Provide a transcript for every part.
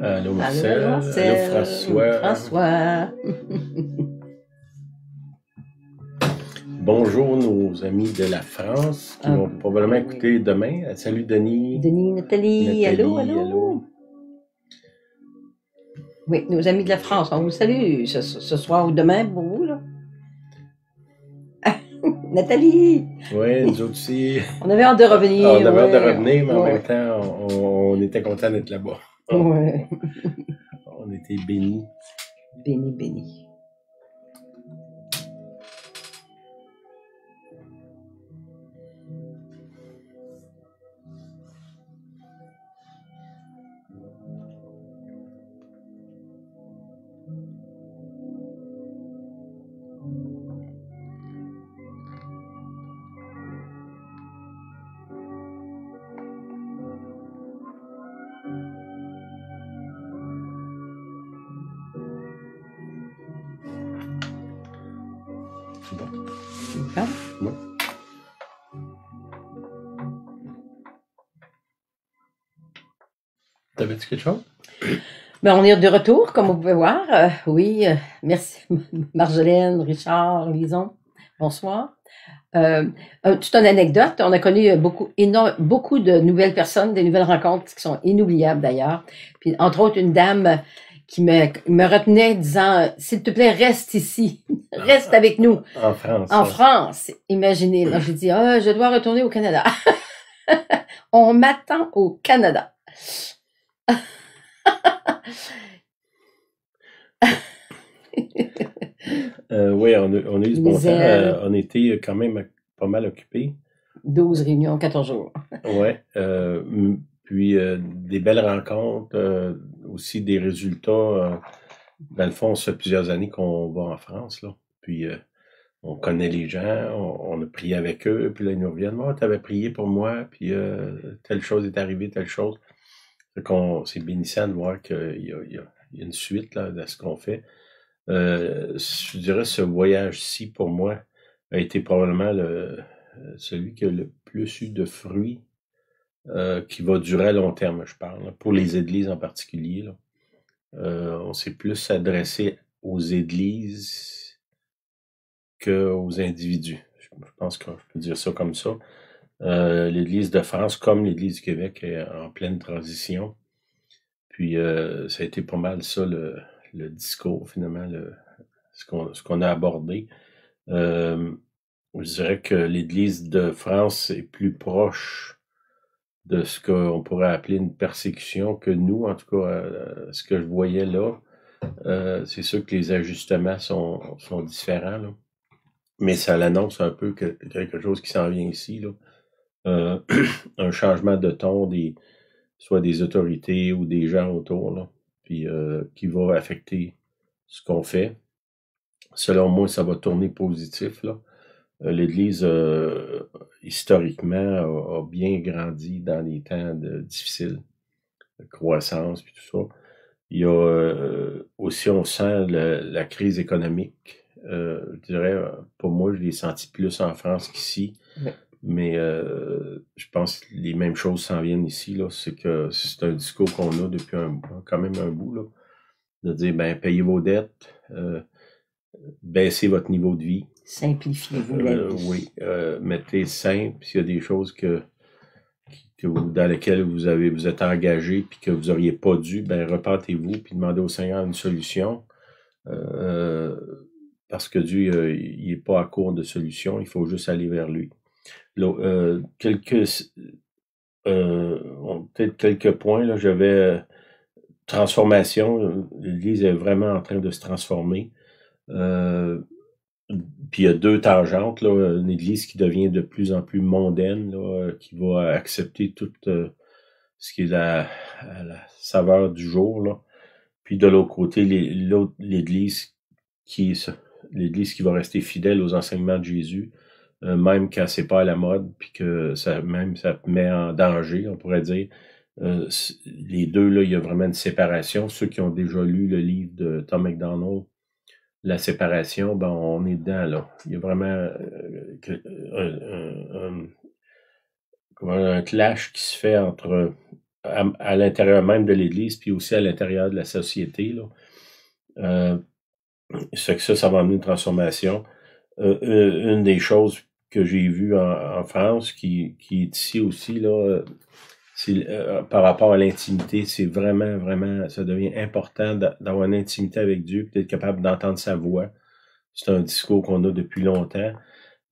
Allô Allô, Marcel, allô Marcel. François. François. Bonjour nos amis de la France qui vont probablement écouter demain. Salut Denis. Denis, Nathalie, allô. Oui, nos amis de la France, on vous salue ce soir ou demain pour vous, là. Nathalie! Oui, nous aussi. On avait hâte de revenir. On avait hâte de revenir, mais en même temps, on était contents d'être là-bas. Ouais. On était bénis. Bénis. Bon. Ouais. T'avais-tu quelque chose? Ben, on est de retour, comme vous pouvez voir. Oui, merci Marjolaine, Richard, Lison. Bonsoir. Toute une anecdote, on a connu beaucoup de nouvelles personnes, des nouvelles rencontres qui sont inoubliables d'ailleurs. Puis entre autres, une dame qui me retenait disant « S'il te plaît, reste ici, reste avec nous. » En France. En France, imaginez. Là, j'ai dit « Ah, je dois retourner au Canada. » On m'attend au Canada. Oui, on a eu ce bon temps. On était quand même pas mal occupés. 12 réunions, 14 jours. Oui. Puis des belles rencontres, aussi des résultats. Dans le fond, ça fait plusieurs années qu'on va en France, là. Puis on connaît les gens, on a prié avec eux, puis là, ils nous reviennent. Moi, tu avais prié pour moi, puis telle chose est arrivée, telle chose. C'est bénissant de voir qu'il y a une suite là, de ce qu'on fait. Je dirais ce voyage-ci, pour moi, a été probablement celui qui a le plus eu de fruits, qui va durer à long terme, je parle, là, pour les églises en particulier. Là. On s'est plus adressé aux églises qu'aux individus. Je pense que je peux dire ça comme ça. L'Église de France, comme l'Église du Québec, est en pleine transition. Puis ça a été pas mal ça le discours, finalement, ce qu'on a abordé. Je dirais que l'Église de France est plus proche de ce qu'on pourrait appeler une persécution que nous, en tout cas, ce que je voyais là. C'est sûr que les ajustements sont différents, là. Mais ça l'annonce un peu quelque chose qui s'en vient ici, là. Un changement de ton soit des autorités ou des gens autour, là, puis qui va affecter ce qu'on fait. Selon moi, ça va tourner positif, là. L'Église, historiquement, a bien grandi dans les temps difficiles, de croissance, puis tout ça. Il y a aussi, on sent la crise économique. Je dirais, pour moi, je l'ai senti plus en France qu'ici. Oui. Mais je pense que les mêmes choses s'en viennent ici. Là. C'est un discours qu'on a depuis quand même un bout. Là, de dire, payez vos dettes, baissez votre niveau de vie. Simplifiez-vous la vie. Oui, mettez simple. S'il y a des choses dans lesquelles vous êtes engagé puis que vous n'auriez pas dû, repartez-vous puis demandez au Seigneur une solution. Parce que Dieu, il n'est pas à court de solutions, il faut juste aller vers lui. Peut-être quelques points. Là, j'avais transformation. L'Église est vraiment en train de se transformer. Puis il y a deux tangentes. Là, une Église qui devient de plus en plus mondaine, là, qui va accepter tout ce qui est la saveur du jour. Là. Puis de l'autre côté, l'Église qui va rester fidèle aux enseignements de Jésus, même quand c'est pas à la mode, puis que ça met en danger, on pourrait dire. Les deux, là, il y a vraiment une séparation. Ceux qui ont déjà lu le livre de Tom MacDonald, La séparation, on est dedans, là. Il y a vraiment un clash qui se fait entre à l'intérieur même de l'Église, puis aussi à l'intérieur de la société, là. C'est que ça va amener une transformation. Une des choses que j'ai vues en France, qui est ici aussi, là, c'est par rapport à l'intimité, c'est vraiment, vraiment, ça devient important d'avoir une intimité avec Dieu, d'être capable d'entendre sa voix. C'est un discours qu'on a depuis longtemps,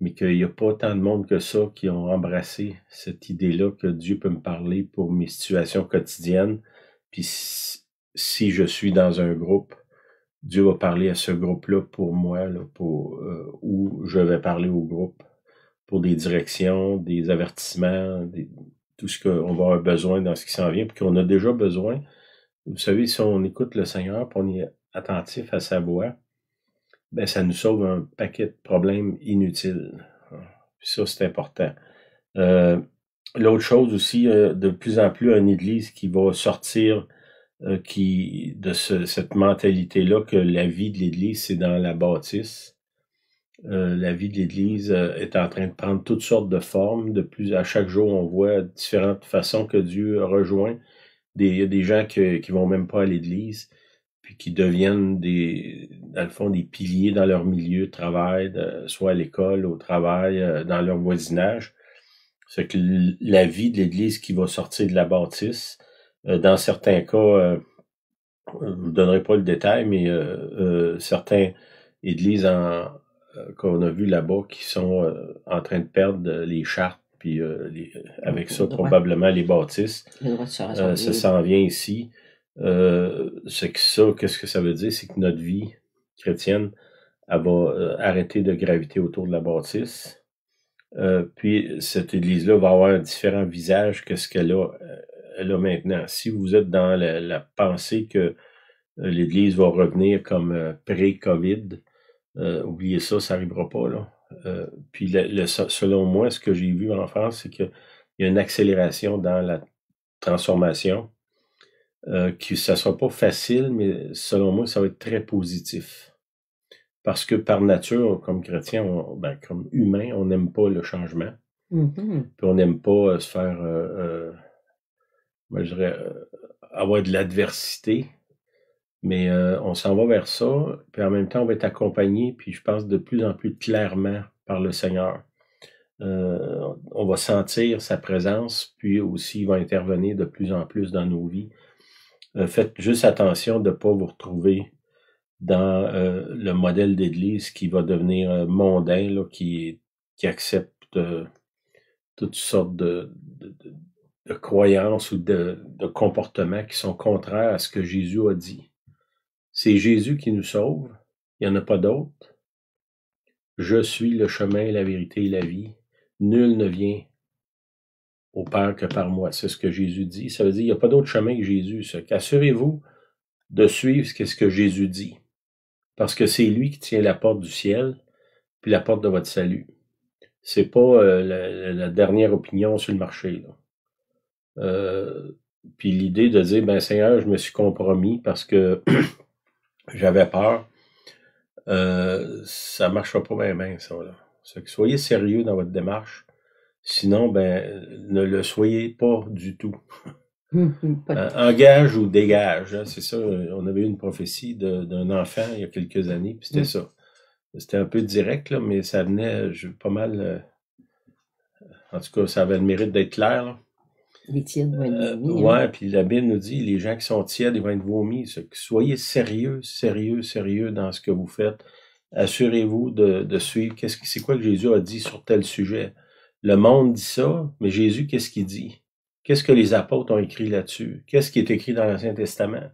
mais qu'il n'y a pas tant de monde que ça qui ont embrassé cette idée-là que Dieu peut me parler pour mes situations quotidiennes. Puis si je suis dans un groupe, Dieu va parler à ce groupe-là pour moi, là, ou je vais parler au groupe pour des directions, des avertissements, tout ce qu'on va avoir besoin dans ce qui s'en vient, puis qu'on a déjà besoin. Vous savez, si on écoute le Seigneur, puis on est attentif à sa voix, ben ça nous sauve un paquet de problèmes inutiles. Puis ça, c'est important. L'autre chose aussi, de plus en plus, une Église qui va sortir de cette mentalité-là que la vie de l'Église, c'est dans la bâtisse. La vie de l'Église est en train de prendre toutes sortes de formes. À chaque jour, on voit différentes façons que Dieu rejoint. Il y a des gens qui vont même pas à l'Église, puis qui deviennent dans le fond, des piliers dans leur milieu de travail, soit à l'école, au travail, dans leur voisinage. C'est que la vie de l'Église qui va sortir de la bâtisse, dans certains cas, je ne vous donnerai pas le détail, mais certaines églises qu'on a vues là-bas qui sont en train de perdre les chartes, puis avec ça, probablement les bâtisses. Ça s'en vient ici. C'est que ça, qu'est-ce que ça veut dire? C'est que notre vie chrétienne, elle va arrêter de graviter autour de la bâtisse. Puis cette église-là va avoir un différent visage que ce qu'elle a maintenant. Si vous êtes dans la pensée que l'Église va revenir comme pré-COVID, oubliez ça, ça n'arrivera pas, là. Puis selon moi, ce que j'ai vu en France, c'est qu'il y a une accélération dans la transformation, que ça ne sera pas facile, mais selon moi, ça va être très positif. Parce que par nature, comme chrétien, comme humain, on n'aime pas le changement. Mm-hmm. Puis on n'aime pas se faire, moi je dirais, avoir de l'adversité. Mais on s'en va vers ça, puis en même temps, on va être accompagné, puis je pense de plus en plus clairement par le Seigneur. On va sentir sa présence, puis aussi il va intervenir de plus en plus dans nos vies. Faites juste attention de ne pas vous retrouver dans le modèle d'église qui va devenir mondain, là, qui accepte toutes sortes de croyances ou de comportements qui sont contraires à ce que Jésus a dit. C'est Jésus qui nous sauve, il n'y en a pas d'autre. Je suis le chemin, la vérité et la vie. Nul ne vient au Père que par moi. C'est ce que Jésus dit. Ça veut dire qu'il n'y a pas d'autre chemin que Jésus. Assurez-vous de suivre ce que Jésus dit. Parce que c'est lui qui tient la porte du ciel, puis la porte de votre salut. C'est pas la dernière opinion sur le marché, là. Puis l'idée de dire, ben Seigneur, je me suis compromis parce que j'avais peur, ça marchera pas bien, ça, là. C'est que soyez sérieux dans votre démarche. Sinon, ben, ne le soyez pas du tout. Engage ou dégage, hein, c'est ça. On avait eu une prophétie d'un enfant il y a quelques années, puis c'était ça. C'était un peu direct, là, mais ça venait pas mal. En tout cas, ça avait le mérite d'être clair, là. Les tièdes vont être vomis. Ouais, puis la Bible nous dit, les gens qui sont tièdes, ils vont être vomis. Soyez sérieux dans ce que vous faites. Assurez-vous de suivre. C'est quoi que Jésus a dit sur tel sujet? Le monde dit ça, mais Jésus, qu'est-ce qu'il dit? Qu'est-ce que les apôtres ont écrit là-dessus? Qu'est-ce qui est écrit dans l'Ancien Testament?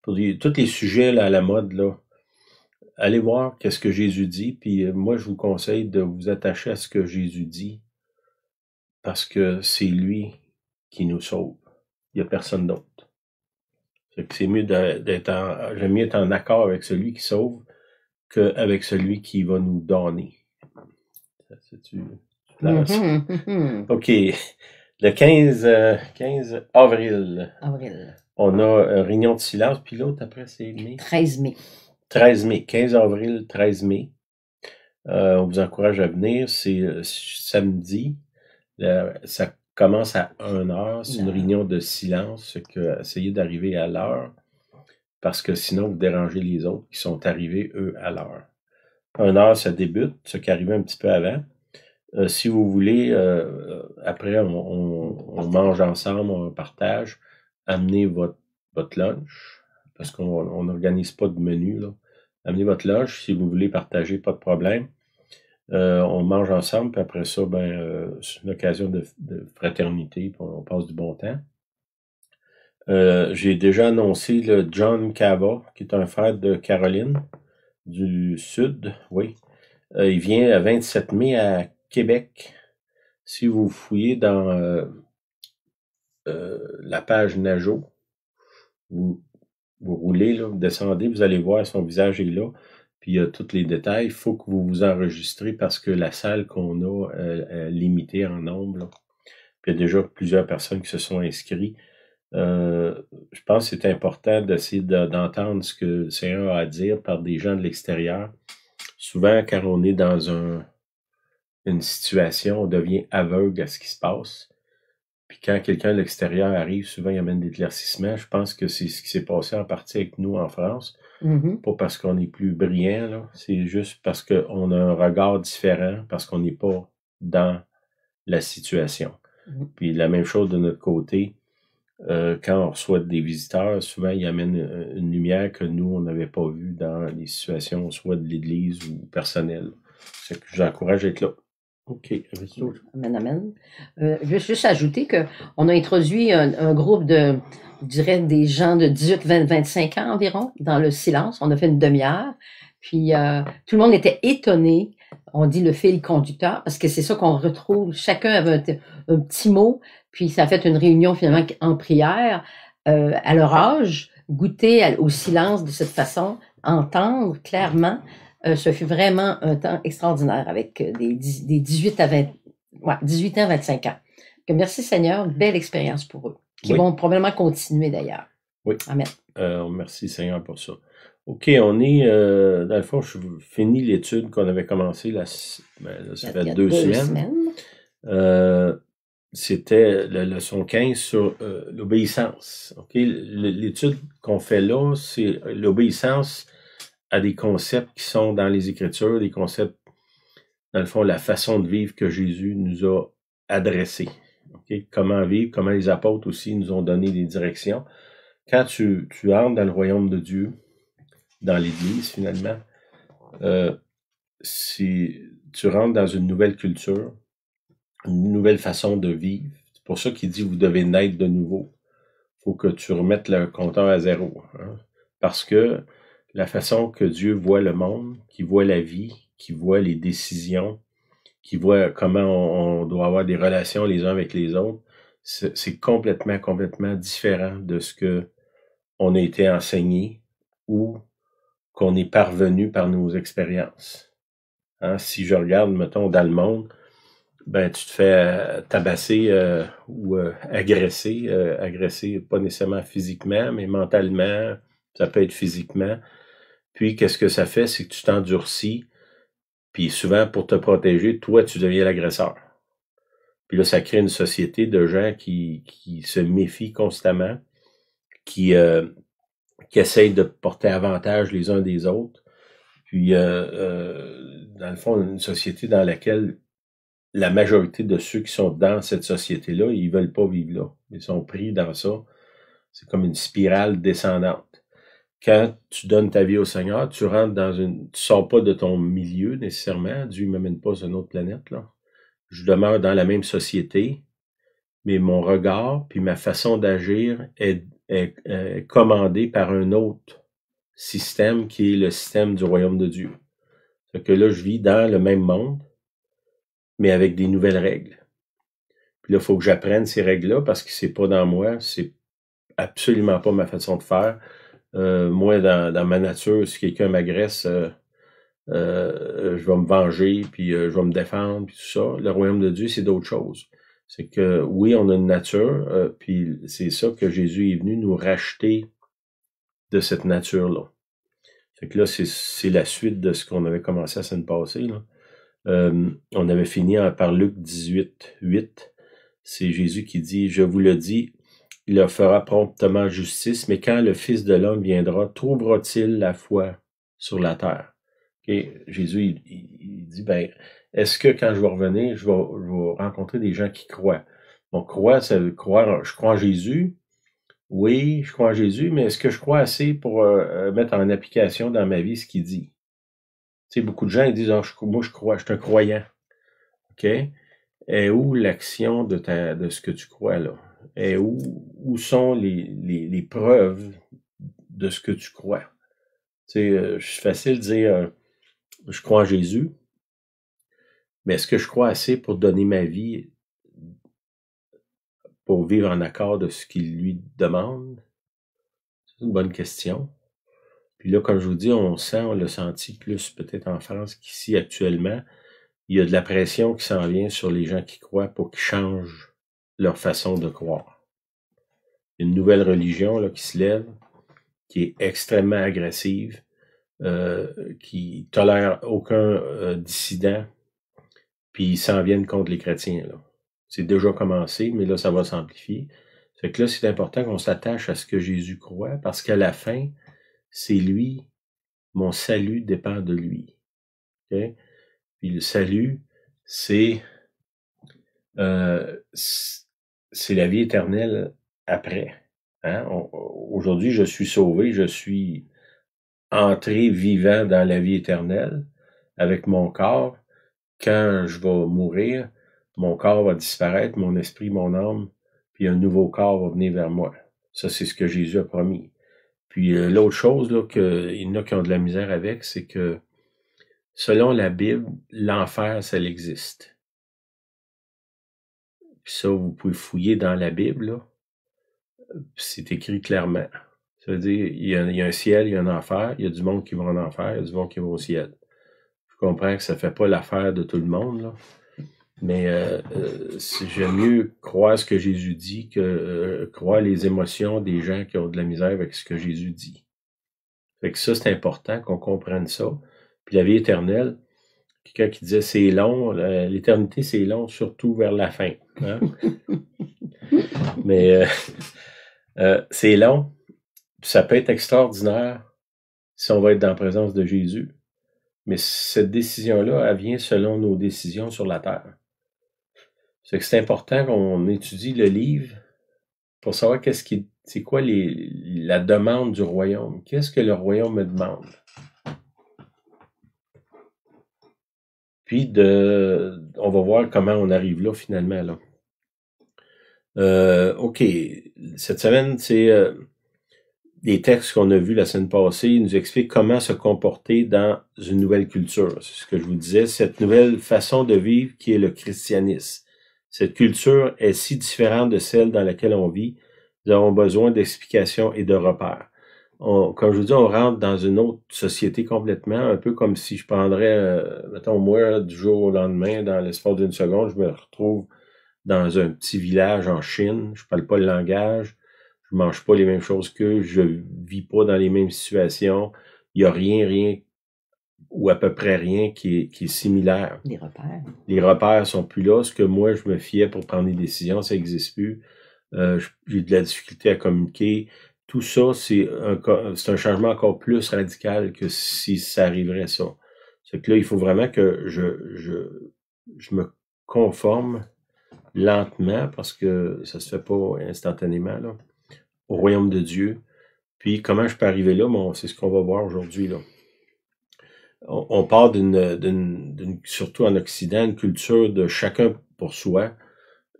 Pour tous les sujets là, à la mode, là, allez voir qu'est-ce que Jésus dit, puis moi, je vous conseille de vous attacher à ce que Jésus dit, parce que c'est lui qui nous sauve. Il n'y a personne d'autre. C'est mieux j'aime mieux être en accord avec celui qui sauve qu'avec celui qui va nous donner. C'est-tu clair, ça? OK. Le 15 avril. On a réunion de silence, puis l'autre après, c'est mai. 13 mai. 13 mai. 15 avril, 13 mai. On vous encourage à venir. C'est samedi. Ça commence à 1 heure. C'est une Non. réunion de silence. Fait que essayez d'arriver à l'heure parce que sinon, vous dérangez les autres qui sont arrivés, eux, à l'heure. 1 heure, ça débute, ce qui arrivait un petit peu avant. Si vous voulez, après, on mange ensemble, on partage. Amenez votre lunch, parce qu'on n'organise pas de menu, là. Amenez votre lunch, si vous voulez partager, pas de problème. On mange ensemble, puis après ça, c'est une occasion de fraternité, puis on passe du bon temps. J'ai déjà annoncé le John Cava, qui est un frère de Caroline, du Sud, oui. Il vient le 27 mai à Québec. Si vous fouillez dans la page Najo, vous roulez, là, vous descendez, vous allez voir, son visage est là, puis il y a tous les détails. Il faut que vous vous enregistrez parce que la salle qu'on a est limitée en nombre, là. Puis il y a déjà plusieurs personnes qui se sont inscrites. Je pense que c'est important d'essayer d'entendre ce que le Seigneur a à dire par des gens de l'extérieur. Souvent, quand on est dans une situation, on devient aveugle à ce qui se passe. Puis quand quelqu'un de l'extérieur arrive, souvent il amène des éclaircissements. Je pense que c'est ce qui s'est passé en partie avec nous en France. Pas parce qu'on est plus brillant, là. C'est juste parce qu'on a un regard différent, parce qu'on n'est pas dans la situation. Puis la même chose de notre côté, quand on reçoit des visiteurs, souvent ils amènent une lumière que nous, on n'avait pas vue dans les situations, soit de l'Église ou personnelles. C'est que j'encourage à être là. OK. Amen, amen. Je veux juste ajouter qu'on a introduit un groupe de, je dirais, des gens de 18, 20, 25 ans environ dans le silence. On a fait une demi-heure. Puis tout le monde était étonné. On dit le fil conducteur parce que c'est ça qu'on retrouve. Chacun avait un petit mot. Puis ça a fait une réunion finalement en prière. À leur âge, goûter au silence de cette façon, entendre clairement. Ce fut vraiment un temps extraordinaire avec des 18 à 18 ans, 25 ans. Donc, merci Seigneur, belle expérience pour eux, qui vont probablement continuer d'ailleurs. Oui. Amen. Merci Seigneur pour ça. OK, on est, dans le fond, je finis l'étude qu'on avait commencée, là, ça fait 2 semaines. C'était la leçon 15 sur l'obéissance. OK, l'étude qu'on fait là, c'est l'obéissance à des concepts qui sont dans les Écritures, des concepts, dans le fond, la façon de vivre que Jésus nous a adressé. Okay? Comment vivre, comment les apôtres aussi nous ont donné des directions. Quand tu entres dans le royaume de Dieu, dans l'Église finalement, tu rentres dans une nouvelle culture, une nouvelle façon de vivre. C'est pour ça qu'il dit vous devez naître de nouveau. Il faut que tu remettes le compteur à zéro. Hein? Parce que la façon que Dieu voit le monde, qui voit la vie, qui voit les décisions, qui voit comment on doit avoir des relations les uns avec les autres, c'est complètement différent de ce que on a été enseigné ou qu'on est parvenu par nos expériences. Hein? Si je regarde, mettons, dans le monde, tu te fais tabasser ou agresser pas nécessairement physiquement, mais mentalement, ça peut être physiquement. Puis, qu'est-ce que ça fait? C'est que tu t'endurcis, puis souvent, pour te protéger, toi, tu deviens l'agresseur. Puis là, ça crée une société de gens qui se méfient constamment, qui essayent de porter avantage les uns des autres. Puis, dans le fond, une société dans laquelle la majorité de ceux qui sont dans cette société-là, ils veulent pas vivre là. Ils sont pris dans ça. C'est comme une spirale descendante. Quand tu donnes ta vie au Seigneur, tu rentres tu sors pas de ton milieu nécessairement. Dieu ne m'amène pas sur une autre planète, là. Je demeure dans la même société, mais mon regard puis ma façon d'agir est commandée par un autre système qui est le système du royaume de Dieu. C'est que là, je vis dans le même monde, mais avec des nouvelles règles. Puis là, il faut que j'apprenne ces règles-là parce que c'est pas dans moi, c'est absolument pas ma façon de faire. Moi, dans ma nature, si quelqu'un m'agresse, je vais me venger, puis je vais me défendre, puis tout ça. Le royaume de Dieu, c'est d'autres choses. C'est que, oui, on a une nature, puis c'est ça que Jésus est venu nous racheter de cette nature-là. Fait que là, c'est la suite de ce qu'on avait commencé la semaine passée, là. On avait fini par Luc 18, 8. c'est Jésus qui dit, je vous le dis, il leur fera promptement justice, mais quand le Fils de l'homme viendra, trouvera-t-il la foi sur la terre? Okay? Jésus, il dit, ben, est-ce que quand je vais revenir, je vais rencontrer des gens qui croient? Donc, croire, ça veut croire, je crois en Jésus. Oui, je crois en Jésus, mais est-ce que je crois assez pour mettre en application dans ma vie ce qu'il dit? Tu sais, beaucoup de gens ils disent, oh, moi je crois, je suis un croyant. OK? Et où l'action de ce que tu crois là? Et où sont les preuves de ce que tu crois? Tu sais, c'est facile de dire, je crois en Jésus, mais est-ce que je crois assez pour donner ma vie, pour vivre en accord de ce qu'il lui demande? C'est une bonne question. Puis là, comme je vous dis, on l'a senti plus peut-être en France qu'ici actuellement. Il y a de la pression qui s'en vient sur les gens qui croient pour qu'ils changent leur façon de croire. Une nouvelle religion là, qui se lève, qui est extrêmement agressive, qui tolère aucun dissident, puis ils s'en viennent contre les chrétiens. Là. C'est déjà commencé, mais là, ça va s'amplifier. Fait que là, c'est important qu'on s'attache à ce que Jésus croit, parce qu'à la fin, c'est lui, mon salut dépend de lui. Okay? Puis le salut, c'est la vie éternelle après. Hein? Aujourd'hui, je suis sauvé, je suis entré vivant dans la vie éternelle avec mon corps. Quand je vais mourir, mon corps va disparaître, mon esprit, mon âme, puis un nouveau corps va venir vers moi. Ça, c'est ce que Jésus a promis. Puis l'autre chose, là, qu'il y en a qui ont de la misère avec, c'est que selon la Bible, l'enfer, ça existe. Puis ça, vous pouvez fouiller dans la Bible, là. C'est écrit clairement. Ça veut dire, il y a un ciel, il y a un enfer, il y a du monde qui va en enfer, il y a du monde qui va au ciel. Je comprends que ça fait pas l'affaire de tout le monde, là. Mais j'aime mieux croire ce que Jésus dit que croire les émotions des gens qui ont de la misère avec ce que Jésus dit. Fait que ça, c'est important qu'on comprenne ça. Puis la vie éternelle, quelqu'un qui disait c'est long, l'éternité c'est long, surtout vers la fin. Hein? Mais c'est long, ça peut être extraordinaire si on va être dans la présence de Jésus. Mais cette décision-là, elle vient selon nos décisions sur la terre. C'est important qu'on étudie le livre pour savoir c'est quoi la demande du royaume. Qu'est-ce que le royaume me demande? Puis on va voir comment on arrive là finalement là. OK. Cette semaine, c'est des textes qu'on a vus la semaine passée. Ils nous expliquent comment se comporter dans une nouvelle culture. C'est ce que je vous disais. Cette nouvelle façon de vivre qui est le christianisme. Cette culture est si différente de celle dans laquelle on vit. Nous avons besoin d'explications et de repères. Comme je vous dis, on rentre dans une autre société complètement, un peu comme si je prendrais, mettons moi, du jour au lendemain, dans l'espace d'une seconde, je me retrouve dans un petit village en Chine, je parle pas le langage, je mange pas les mêmes choses qu'eux, je vis pas dans les mêmes situations, il y a rien, ou à peu près rien qui est similaire. Les repères. Les repères sont plus là, ce que moi je me fiais pour prendre des décisions, ça existe plus. J'ai de la difficulté à communiquer. Tout ça, c'est un changement encore plus radical que si ça arriverait ça. C'est que là, il faut vraiment que je me conforme lentement, parce que ça se fait pas instantanément, là, au royaume de Dieu. Puis comment je peux arriver là? Bon, c'est ce qu'on va voir aujourd'hui, là. On part surtout en Occident, une culture de chacun pour soi.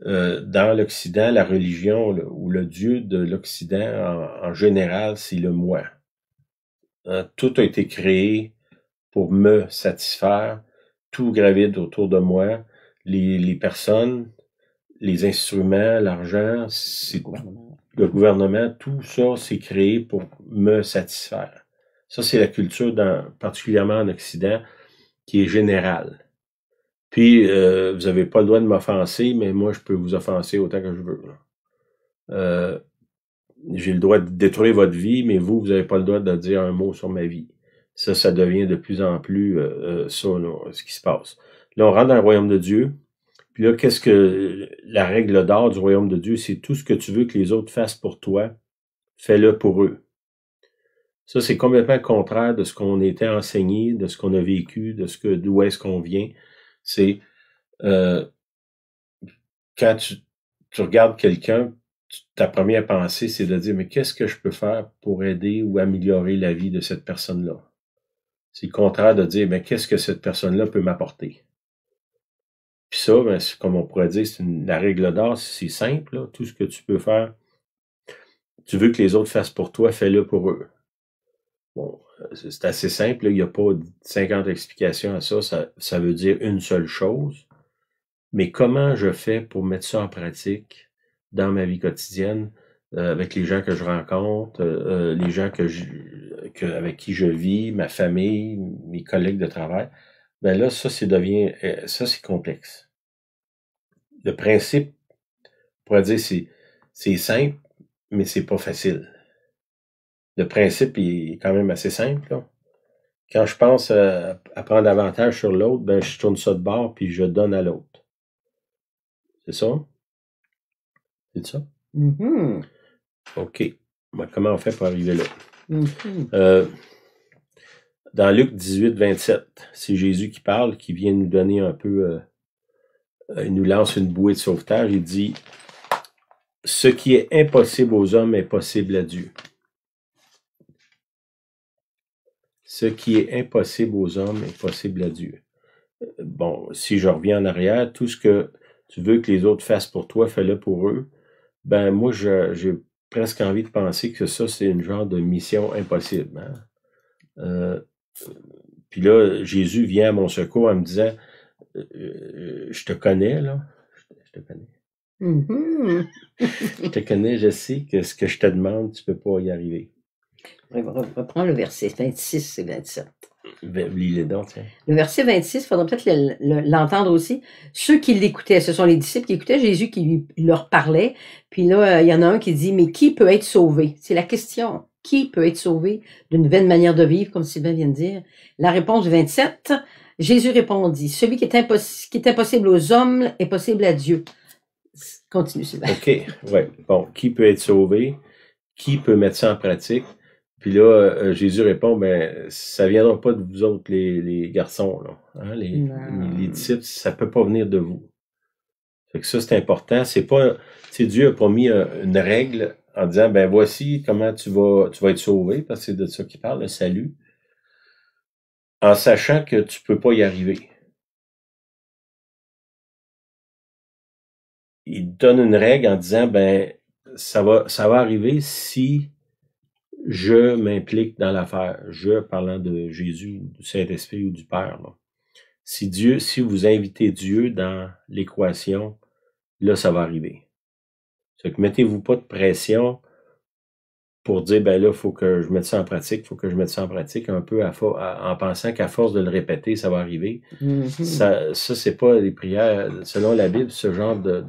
Dans l'Occident, la religion ou le Dieu de l'Occident en général, c'est le moi. Tout a été créé pour me satisfaire. Tout gravite autour de moi. Les personnes, les instruments, l'argent, le gouvernement, tout ça, c'est créé pour me satisfaire. Ça, c'est la culture, particulièrement en Occident, qui est générale. Puis, vous avez pas le droit de m'offenser, mais moi, je peux vous offenser autant que je veux. J'ai le droit de détruire votre vie, mais vous avez pas le droit de dire un mot sur ma vie. Ça devient de plus en plus ça, là, ce qui se passe. Là, on rentre dans le royaume de Dieu. Puis là, qu'est-ce que la règle d'or du royaume de Dieu, c'est tout ce que tu veux que les autres fassent pour toi, fais-le pour eux. Ça, c'est complètement contraire de ce qu'on était enseigné, de ce qu'on a vécu, d'où est-ce qu'on vient. C'est quand tu regardes quelqu'un, ta première pensée, c'est de dire, mais qu'est-ce que je peux faire pour aider ou améliorer la vie de cette personne-là? C'est le contraire de dire, mais qu'est-ce que cette personne-là peut m'apporter? Puis ça, ben, comme on pourrait dire, la règle d'or, c'est simple, là. Tout ce que tu peux faire, tu veux que les autres fassent pour toi, fais-le pour eux. Bon, c'est assez simple, là. Il n'y a pas 50 explications à ça. Ça veut dire une seule chose. Mais comment je fais pour mettre ça en pratique dans ma vie quotidienne, avec les gens que je rencontre, les gens avec qui je vis, ma famille, mes collègues de travail? Ben là, ça c'est complexe. Le principe, on pourrait dire, c'est simple, mais c'est pas facile. Le principe est quand même assez simple, là. Quand je pense à prendre avantage sur l'autre, ben je tourne ça de bord puis je donne à l'autre. C'est ça? C'est ça? Mhm. OK. Ben, comment on fait pour arriver là? Mhm. Dans Luc 18, 27, c'est Jésus qui parle, qui vient nous donner un peu, il nous lance une bouée de sauvetage. Il dit, ce qui est impossible aux hommes est possible à Dieu. Ce qui est impossible aux hommes est possible à Dieu. Bon, si je reviens en arrière, tout ce que tu veux que les autres fassent pour toi, fais-le pour eux. Ben, moi, j'ai presque envie de penser que ça, c'est une genre de mission impossible. Hein? Puis là, Jésus vient à mon secours en me disant, je te connais, là. Je te connais. Mhm. Je te connais, je sais que ce que je te demande, tu peux pas y arriver. Reprends le verset 26 et 27. Lis-les donc, tiens. Le verset 26, il faudrait peut-être l'entendre aussi. Ceux qui l'écoutaient, ce sont les disciples qui écoutaient Jésus qui leur parlait. Puis là, il y en a un qui dit, mais qui peut être sauvé? C'est la question. Qui peut être sauvé d'une nouvelle manière de vivre, comme Sylvain vient de dire? La réponse du 27, Jésus répondit, celui qui est impossible aux hommes est possible à Dieu. Continue, Sylvain. OK, ouais. Bon, qui peut être sauvé? Qui peut mettre ça en pratique? Puis là, Jésus répond, ben, ça viendra pas de vous autres, les garçons, là. Hein? Les disciples, ça peut pas venir de vous. Fait que ça, c'est important. C'est pas, Dieu a pas mis une règle en disant, ben, voici comment tu vas être sauvé, parce que c'est de ça qu'il parle, le salut, en sachant que tu peux pas y arriver. Il donne une règle en disant, ben, ça va arriver si je m'implique dans l'affaire. Je, parlant de Jésus, du Saint-Esprit ou du Père, là. Si vous invitez Dieu dans l'équation, là, ça va arriver. C'est que mettez-vous pas de pression pour dire, ben là, il faut que je mette ça en pratique, un peu en pensant qu'à force de le répéter, ça va arriver. Mm-hmm. Ça, c'est pas les prières, selon la Bible, ce genre de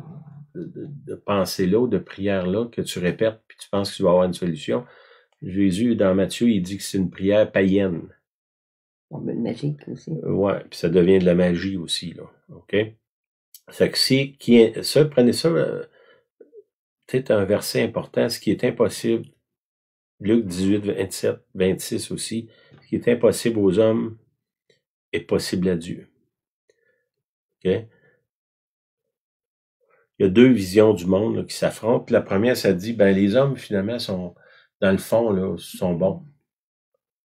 pensée-là, ou de prière-là que tu répètes puis tu penses que tu vas avoir une solution. Jésus, dans Matthieu, il dit que c'est une prière païenne. Une magique aussi. Ouais, puis ça devient de la magie aussi, là. OK? C'est que prenez ça, peut-être un verset important, ce qui est impossible, Luc 18, 27, 26 aussi, ce qui est impossible aux hommes est possible à Dieu. OK? Il y a deux visions du monde là, qui s'affrontent. La première, ça dit, ben les hommes, finalement, sont, dans le fond, là, sont bons.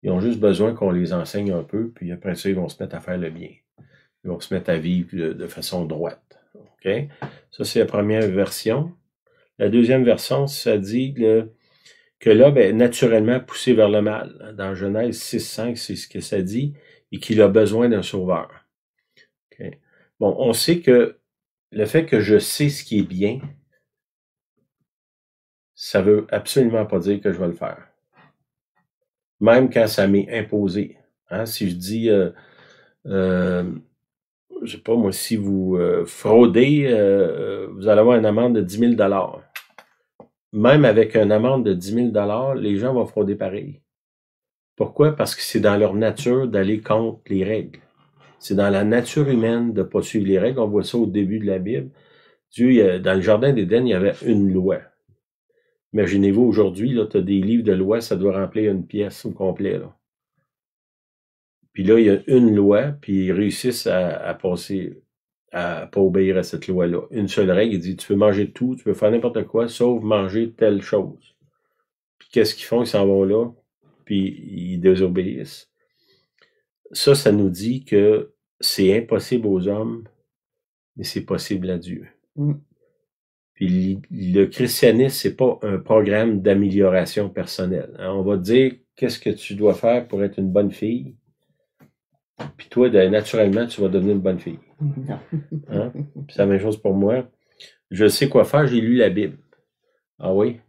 Ils ont juste besoin qu'on les enseigne un peu, puis après ça, ils vont se mettre à faire le bien. Ils vont se mettre à vivre de façon droite. OK? Ça, c'est la première version. La deuxième version, ça dit que l'homme est naturellement poussé vers le mal. Dans Genèse 6.5, c'est ce que ça dit, et qu'il a besoin d'un sauveur. Okay? Bon, on sait que le fait que je sais ce qui est bien, ça veut absolument pas dire que je vais le faire. Même quand ça m'est imposé. Hein? Si je dis, je sais pas moi, si vous fraudez, vous allez avoir une amende de 10 000 $. Même avec une amende de 10 000 $, les gens vont frauder pareil. Pourquoi? Parce que c'est dans leur nature d'aller contre les règles. C'est dans la nature humaine de ne pas suivre les règles. On voit ça au début de la Bible. Dieu, dans le jardin d'Éden, il y avait une loi. Imaginez-vous aujourd'hui, là, tu as des livres de loi, ça doit remplir une pièce au complet, là. Puis là, il y a une loi, puis ils réussissent à passer, à pas obéir à cette loi-là. Une seule règle, il dit, tu peux manger tout, tu peux faire n'importe quoi, sauf manger telle chose. Puis qu'est-ce qu'ils font? Ils s'en vont là, puis ils désobéissent. Ça nous dit que c'est impossible aux hommes, mais c'est possible à Dieu. Puis le christianisme, c'est pas un programme d'amélioration personnelle. Hein? On va te dire qu'est-ce que tu dois faire pour être une bonne fille. Puis toi, naturellement, tu vas devenir une bonne fille. Non. Hein? Puis c'est la même chose pour moi. Je sais quoi faire, j'ai lu la Bible. Ah oui?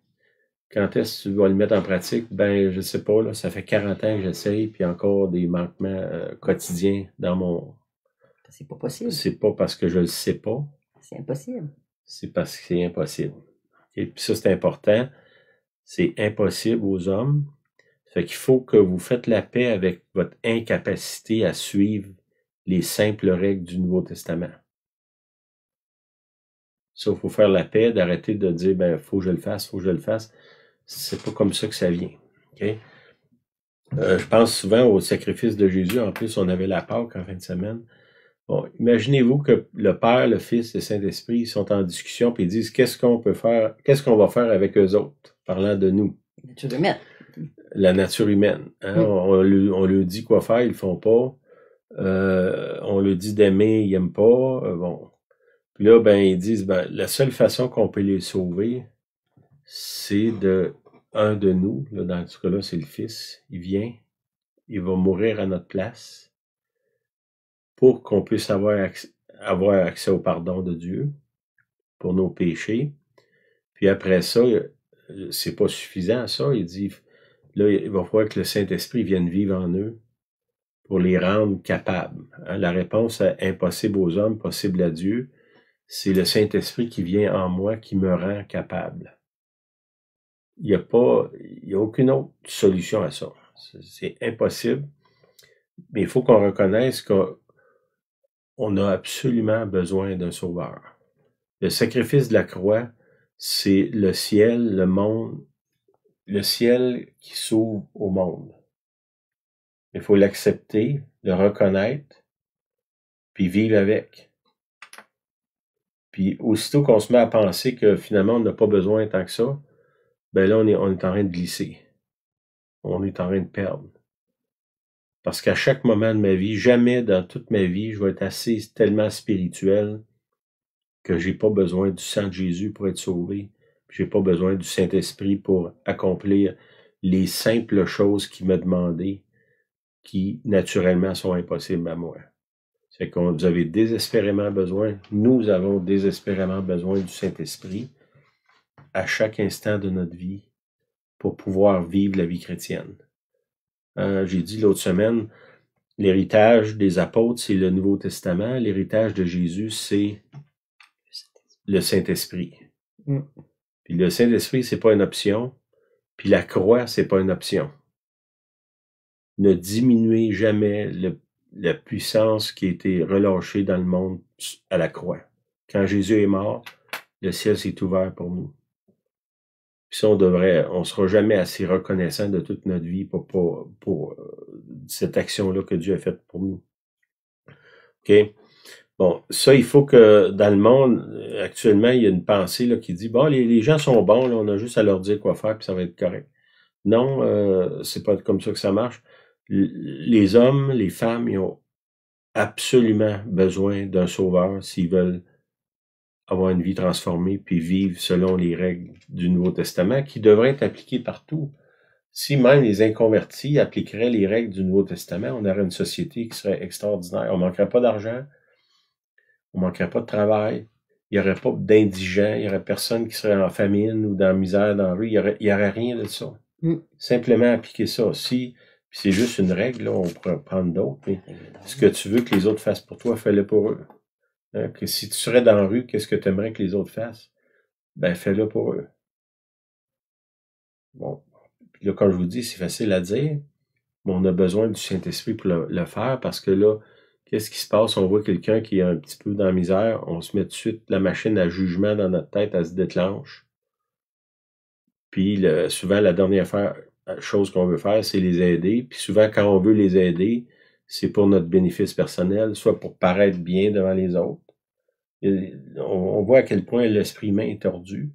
Quand est-ce que tu vas le mettre en pratique? Ben, je sais pas, là, ça fait 40 ans que j'essaye, puis encore des manquements quotidiens dans mon... C'est pas possible. C'est pas parce que je le sais pas. C'est impossible. C'est parce que c'est impossible. Et puis ça, c'est important. C'est impossible aux hommes. Fait qu'il faut que vous faites la paix avec votre incapacité à suivre les simples règles du Nouveau Testament. Ça, il faut faire la paix, d'arrêter de dire, ben, faut que je le fasse. C'est pas comme ça que ça vient. Okay? Je pense souvent au sacrifice de Jésus. En plus, on avait la Pâque en fin de semaine. Bon, imaginez-vous que le Père, le Fils et le Saint-Esprit sont en discussion et ils disent qu'est-ce qu'on peut faire, qu'est-ce qu'on va faire avec eux autres, parlant de nous. La nature humaine. Hein? On leur dit quoi faire, ils le font pas. On leur dit d'aimer, ils n'aiment pas. Bon. Puis là, ben, ils disent, ben, la seule façon qu'on peut les sauver, c'est un de nous, là, dans ce cas-là, c'est le Fils. Il vient, il va mourir à notre place pour qu'on puisse avoir accès au pardon de Dieu pour nos péchés. Puis après ça, c'est pas suffisant, ça. Il dit, là, il va falloir que le Saint-Esprit vienne vivre en eux pour les rendre capables. Hein? La réponse à impossible aux hommes, possible à Dieu, c'est le Saint-Esprit qui vient en moi, qui me rend capable. Il n'y a aucune autre solution à ça. C'est impossible. Mais il faut qu'on reconnaisse qu'on a absolument besoin d'un sauveur. Le sacrifice de la croix, c'est le ciel, le monde, le ciel qui s'ouvre au monde. Il faut l'accepter, le reconnaître, puis vivre avec. Puis aussitôt qu'on se met à penser que finalement on n'a pas besoin tant que ça, ben là on est en train de glisser. On est en train de perdre. Parce qu'à chaque moment de ma vie, jamais dans toute ma vie, je vais être assez tellement spirituel que j'ai pas besoin du sang de Jésus pour être sauvé. J'ai pas besoin du Saint-Esprit pour accomplir les simples choses qu'il m'a demandées, qui naturellement sont impossibles à moi. C'est que vous avez désespérément besoin, nous avons désespérément besoin du Saint-Esprit à chaque instant de notre vie pour pouvoir vivre la vie chrétienne. J'ai dit l'autre semaine, l'héritage des apôtres, c'est le Nouveau Testament. L'héritage de Jésus, c'est le Saint-Esprit. Puis le Saint-Esprit, c'est pas une option. Puis la croix, c'est pas une option. Ne diminuez jamais la puissance qui a été relâchée dans le monde à la croix. Quand Jésus est mort, le ciel s'est ouvert pour nous. Puis ça, on sera jamais assez reconnaissant de toute notre vie pour cette action-là que Dieu a faite pour nous. OK? Bon, ça, il faut que dans le monde, actuellement, il y a une pensée là, qui dit, bon, les gens sont bons, là, on a juste à leur dire quoi faire, puis ça va être correct. Non, c'est pas comme ça que ça marche. Les hommes, les femmes, ils ont absolument besoin d'un sauveur s'ils veulent avoir une vie transformée puis vivre selon les règles du Nouveau Testament qui devraient être appliquées partout. Si même les inconvertis appliqueraient les règles du Nouveau Testament, on aurait une société qui serait extraordinaire. On manquerait pas d'argent, on manquerait pas de travail, il y aurait pas d'indigents, il y aurait personne qui serait en famine ou dans la misère dans la rue, il y aurait rien de ça. Simplement appliquer ça. Si c'est juste une règle, là, on pourrait prendre d'autres, mais ce que tu veux que les autres fassent pour toi, fais-le pour eux. Hein, que si tu serais dans la rue, qu'est-ce que tu aimerais que les autres fassent? Ben, fais-le pour eux. Bon. Puis là, comme je vous dis, c'est facile à dire, mais on a besoin du Saint-Esprit pour le faire parce que là, qu'est-ce qui se passe? On voit quelqu'un qui est un petit peu dans la misère, on se met tout de suite la machine à jugement dans notre tête, elle se déclenche. Puis souvent, la dernière chose qu'on veut faire, c'est les aider. Puis souvent, quand on veut les aider, c'est pour notre bénéfice personnel, soit pour paraître bien devant les autres. On voit à quel point l'esprit humain est tordu.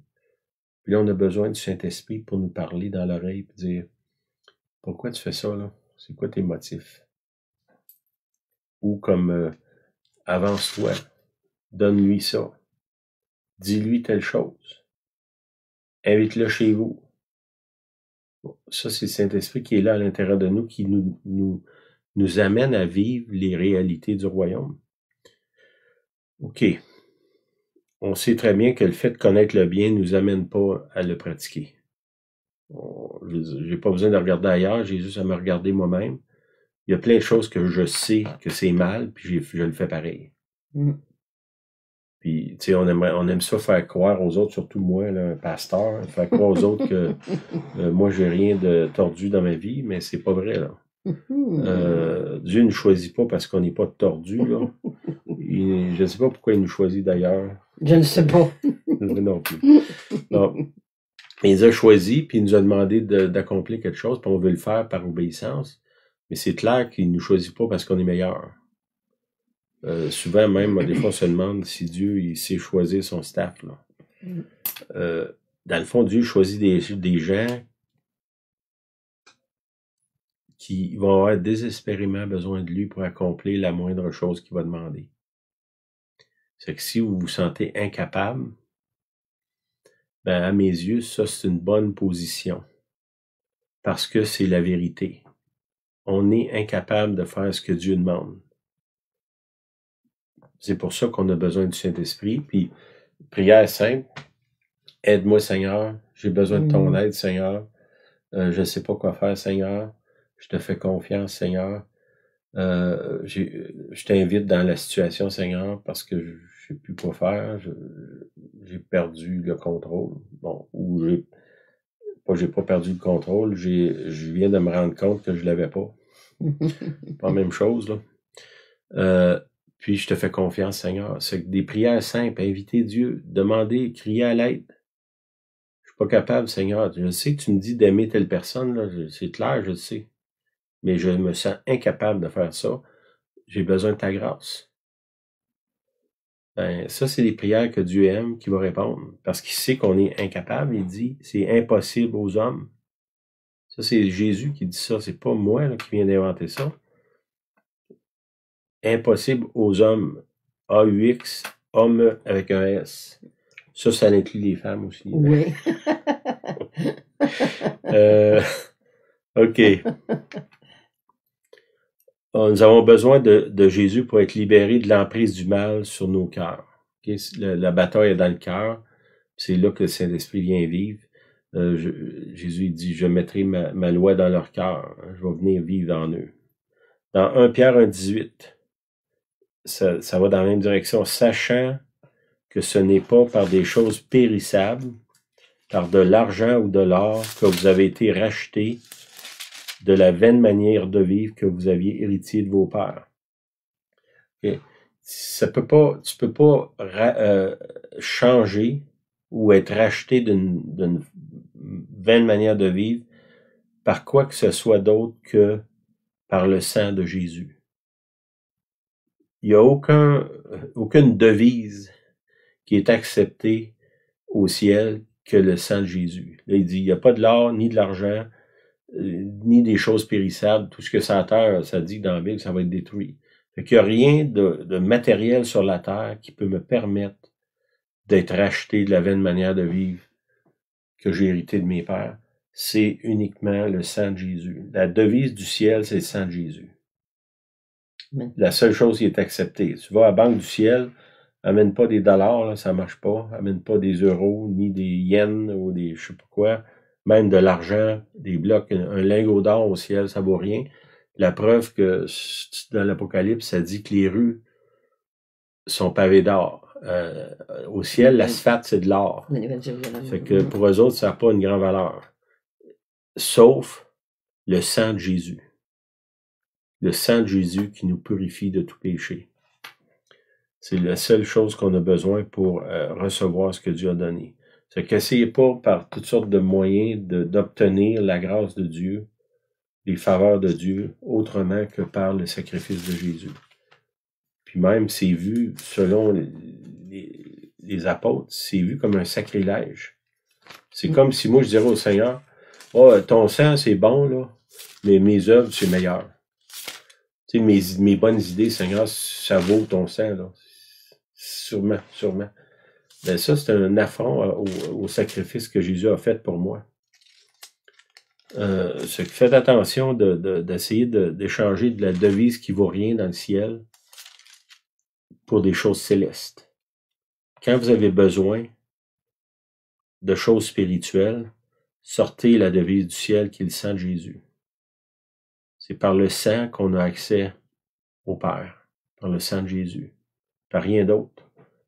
Puis là, on a besoin du Saint-Esprit pour nous parler dans l'oreille et dire « Pourquoi tu fais ça, là? C'est quoi tes motifs? » Ou comme « Avance-toi, donne-lui ça, dis-lui telle chose, invite-le chez vous. » Ça, c'est le Saint-Esprit qui est là à l'intérieur de nous, qui nous amène à vivre les réalités du royaume. OK. On sait très bien que le fait de connaître le bien ne nous amène pas à le pratiquer. J'ai pas besoin de regarder ailleurs, j'ai juste à me regarder moi-même. Il y a plein de choses que je sais que c'est mal, puis je le fais pareil. Puis, tu sais, on aime ça faire croire aux autres, surtout moi, là, un pasteur, faire croire aux autres que moi, j'ai rien de tordu dans ma vie, mais c'est pas vrai, là. Dieu ne nous choisit pas parce qu'on n'est pas tordu, là. Je ne sais pas pourquoi il nous choisit d'ailleurs. Je ne sais pas. Non plus. Non. Il nous a choisis, puis il nous a demandé d'accomplir quelque chose, puis on veut le faire par obéissance. Mais c'est clair qu'il ne nous choisit pas parce qu'on est meilleur. Souvent même, des fois, on se demande si Dieu il sait choisir son staff. Là. Dans le fond, Dieu choisit des gens qui vont avoir désespérément besoin de lui pour accomplir la moindre chose qu'il va demander. C'est que si vous vous sentez incapable, ben à mes yeux, ça c'est une bonne position. Parce que c'est la vérité. On est incapable de faire ce que Dieu demande. C'est pour ça qu'on a besoin du Saint-Esprit. Puis, prière simple, aide-moi Seigneur, j'ai besoin de ton aide Seigneur, je ne sais pas quoi faire Seigneur, je te fais confiance Seigneur, je t'invite dans la situation Seigneur parce que je ne sais plus quoi faire, j'ai perdu le contrôle. Bon, ou j'ai pas perdu le contrôle, je viens de me rendre compte que je l'avais pas. Pas la même chose, là. Puis je te fais confiance, Seigneur. C'est des prières simples, inviter Dieu, demander, crier à l'aide. Je suis pas capable, Seigneur. Je sais que tu me dis d'aimer telle personne, là. C'est clair, je le sais. Mais je me sens incapable de faire ça. J'ai besoin de ta grâce. Ben, ça, c'est des prières que Dieu aime, qu'il va répondre. Parce qu'il sait qu'on est incapable. Il dit, c'est impossible aux hommes. Ça, c'est Jésus qui dit ça. C'est pas moi là, qui viens d'inventer ça. Impossible aux hommes. A-U-X, homme avec un S. Ça inclut les femmes aussi. Oui. OK. Nous avons besoin de Jésus pour être libérés de l'emprise du mal sur nos cœurs. Okay? La bataille est dans le cœur. C'est là que le Saint-Esprit vient vivre. Jésus dit, je mettrai ma loi dans leur cœur. Je vais venir vivre en eux. Dans 1 Pierre 1,18, ça va dans la même direction. Sachant que ce n'est pas par des choses périssables, par de l'argent ou de l'or, que vous avez été rachetés de la vaine manière de vivre que vous aviez hérité de vos pères. Okay. Tu peux pas changer ou être racheté d'une vaine manière de vivre par quoi que ce soit d'autre que par le sang de Jésus. Il n'y a aucune devise qui est acceptée au ciel que le sang de Jésus. Là, il dit, il n'y a pas de l'or, ni de l'argent, ni des choses périssables. Tout ce que c'est à terre, ça dit dans la Bible, ça va être détruit. Fait qu'il n'y a rien de matériel sur la terre qui peut me permettre d'être racheté de la vaine manière de vivre que j'ai hérité de mes pères. C'est uniquement le sang de Jésus. La devise du ciel, c'est le sang de Jésus. La seule chose qui est acceptée. Tu vas à la Banque du ciel, amène pas des dollars, là, ça marche pas. Amène pas des euros, ni des yens, ou des je sais pas quoi. Même de l'argent, des blocs, un lingot d'or au ciel, ça vaut rien. La preuve que dans l'Apocalypse, ça dit que les rues sont pavées d'or. Au ciel, l'asphalte, c'est de l'or. Fait que pour eux autres, ça n'a pas une grande valeur. Sauf le sang de Jésus. le sang de Jésus qui nous purifie de tout péché. C'est la seule chose qu'on a besoin pour recevoir ce que Dieu a donné. C'est qu'essayez pas par toutes sortes de moyens d'obtenir la grâce de Dieu, les faveurs de Dieu, autrement que par le sacrifice de Jésus. Puis même, c'est vu, selon les apôtres, c'est vu comme un sacrilège. C'est comme si moi, je dirais au Seigneur, « Oh, ton sang, c'est bon, là, mais mes œuvres, c'est meilleur. Tu sais, mes bonnes idées, Seigneur, ça vaut ton sang, là. » Sûrement, sûrement. Ben ça, c'est un affront au sacrifice que Jésus a fait pour moi. Faites attention d'essayer d'échanger de la devise qui vaut rien dans le ciel pour des choses célestes. Quand vous avez besoin de choses spirituelles, sortez la devise du ciel qui est le sang de Jésus. C'est par le sang qu'on a accès au Père, par le sang de Jésus, par rien d'autre.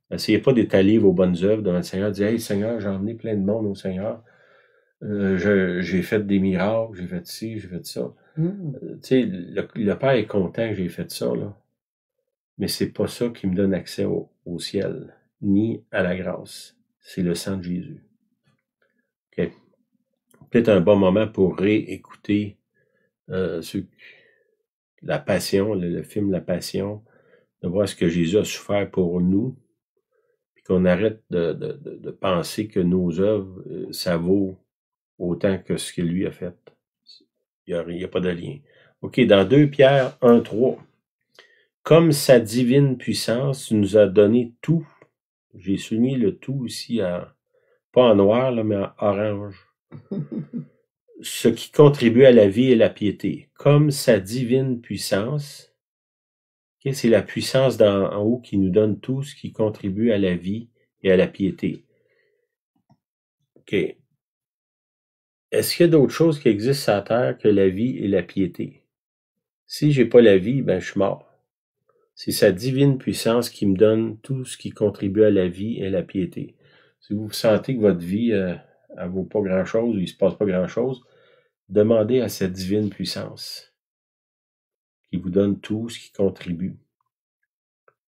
Essayez pas d'étaler vos bonnes œuvres devant le Seigneur. Dites, « Hey Seigneur, j'ai emmené plein de monde au Seigneur. J'ai fait des miracles, j'ai fait ci, j'ai fait ça. » Tu sais, le Père est content que j'ai fait ça, là. Mais c'est pas ça qui me donne accès au ciel, ni à la grâce. C'est le sang de Jésus. OK. Peut-être un bon moment pour réécouter la Passion, le film La Passion, de voir ce que Jésus a souffert pour nous, puis qu'on arrête de penser que nos œuvres, ça vaut autant que ce que lui a fait. Il n'y a pas de lien. OK, dans 2 Pierre 1:3. Comme sa divine puissance nous a donné tout. J'ai souligné le tout aussi, pas en noir, là, mais en orange. Ce qui contribue à la vie et la piété. Comme sa divine puissance, okay, c'est la puissance en haut qui nous donne tout ce qui contribue à la vie et à la piété. OK. Est-ce qu'il y a d'autres choses qui existent sur la terre que la vie et la piété? Si j'ai pas la vie, ben je suis mort. C'est sa divine puissance qui me donne tout ce qui contribue à la vie et à la piété. Si vous sentez que votre vie elle vaut pas grand-chose ou il se passe pas grand-chose, demandez à cette divine puissance qui vous donne tout ce qui contribue.